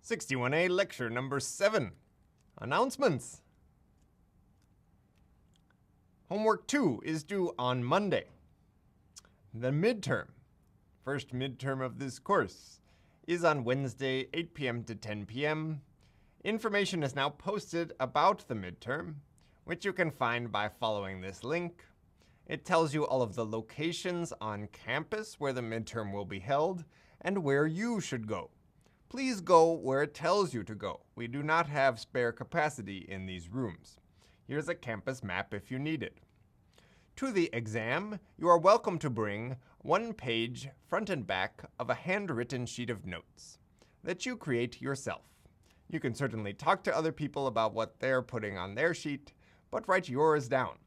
61A lecture number 7. Announcements. Homework 2 is due on Monday. The midterm, first midterm of this course, is on Wednesday, 8 p.m. to 10 p.m. Information is now posted about the midterm, which you can find by following this link. It tells you all of the locations on campus where the midterm will be held and where you should go. Please go where it tells you to go. We do not have spare capacity in these rooms. Here's a campus map if you need it. To the exam, you are welcome to bring 1 page front and back of a handwritten sheet of notes that you create yourself. You can certainly talk to other people about what they're putting on their sheet, but write yours down.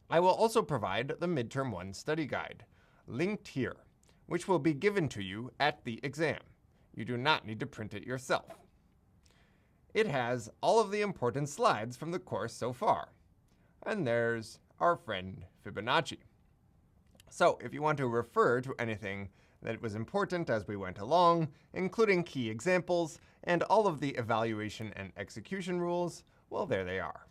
I will also provide the Midterm 1 study guide, linked here, which will be given to you at the exam. You do not need to print it yourself. It has all of the important slides from the course so far. And there's our friend Fibonacci. So if you want to refer to anything that was important as we went along, including key examples and all of the evaluation and execution rules, well, there they are.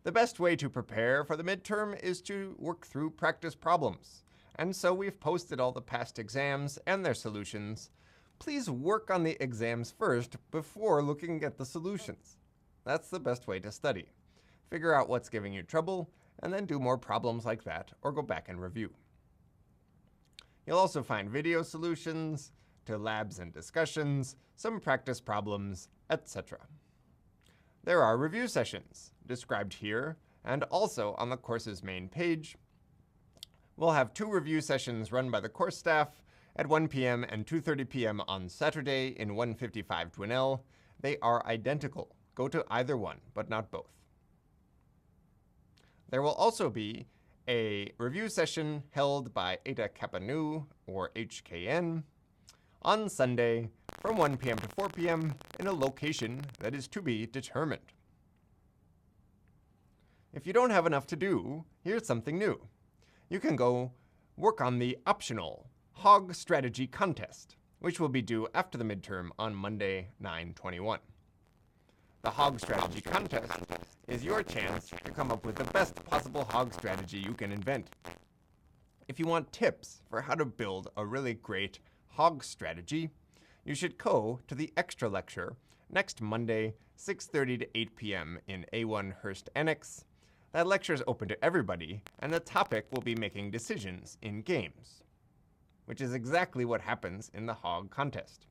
The best way to prepare for the midterm is to work through practice problems. And so we've posted all the past exams and their solutions. Please work on the exams first before looking at the solutions. That's the best way to study. Figure out what's giving you trouble, and then do more problems like that, or go back and review. You'll also find video solutions to labs and discussions, some practice problems, etc. There are review sessions, described here, and also on the course's main page. We'll have 2 review sessions run by the course staff at 1 p.m. and 2:30 p.m. on Saturday in 155 Dwinell. They are identical. Go to either one, but not both. There will also be a review session held by Eta Kappa Nu, or HKN, on Sunday from 1 p.m. to 4 p.m. in a location that is to be determined. If you don't have enough to do, here's something new. You can go work on the optional Hog Strategy Contest, which will be due after the midterm on Monday, 9/21. The Hog Strategy Contest is your chance to come up with the best possible hog strategy you can invent. If you want tips for how to build a really great hog strategy, you should go to the extra lecture next Monday, 6:30 to 8 p.m. in A1 Hearst Annex. That lecture is open to everybody, and the topic will be making decisions in games, which is exactly what happens in the hog contest.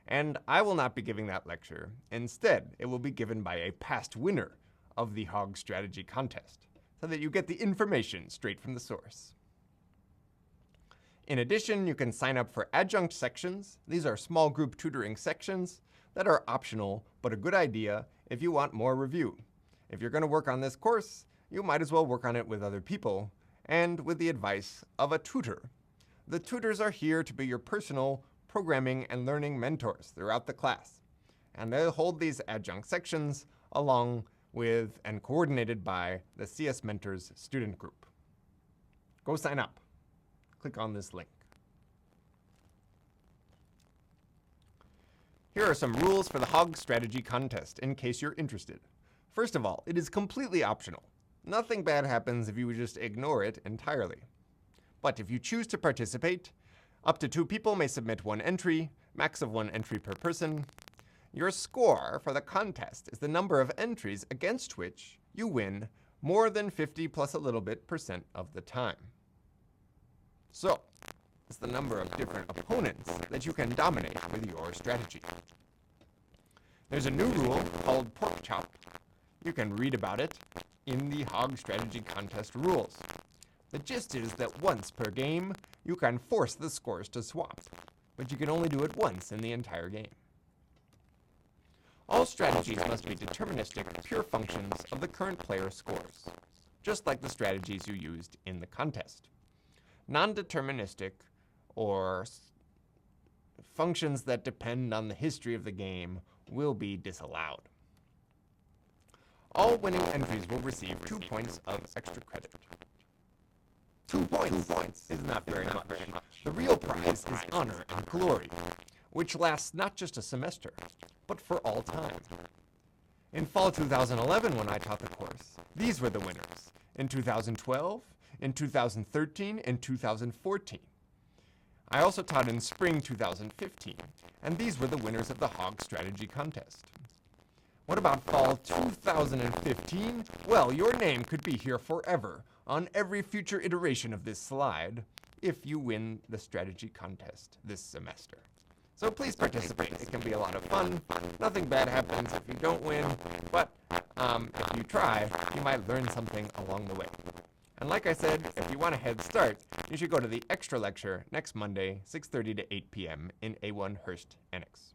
And I will not be giving that lecture. Instead, it will be given by a past winner of the hog strategy contest, so that you get the information straight from the source. In addition, you can sign up for adjunct sections. These are small group tutoring sections that are optional, but a good idea if you want more review. If you're going to work on this course, you might as well work on it with other people and with the advice of a tutor. The tutors are here to be your personal programming and learning mentors throughout the class, and they'll hold these adjunct sections along with and coordinated by the CS Mentors student group. Go sign up. Click on this link. Here are some rules for the Hog Strategy Contest in case you're interested. First of all, it is completely optional. Nothing bad happens if you just ignore it entirely. But if you choose to participate, up to 2 people may submit 1 entry, max of 1 entry per person. Your score for the contest is the number of entries against which you win more than 50 plus a little bit % of the time. So, it's the number of different opponents that you can dominate with your strategy. There's a new rule called Porkchop. You can read about it in the Hog Strategy Contest rules. The gist is that once per game, you can force the scores to swap, but you can only do it once in the entire game. All strategies must be deterministic, pure functions of the current player's scores, just like the strategies you used in the contest. Non-deterministic, or functions that depend on the history of the game, will be disallowed. All winning entries will receive 2 points of extra credit. 2 points is not very much. The real prize is honor and glory, which lasts not just a semester, but for all time. In fall 2011, when I taught the course, these were the winners. In 2012, in 2013, and 2014. I also taught in spring 2015, and these were the winners of the Hog Strategy Contest. What about fall 2015? Well, your name could be here forever on every future iteration of this slide if you win the strategy contest this semester. So please participate. It can be a lot of fun. Nothing bad happens if you don't win, but if you try, you might learn something along the way. And like I said, if you want a head start, you should go to the extra lecture next Monday, 6:30 to 8 p.m. in A1 Hearst Annex.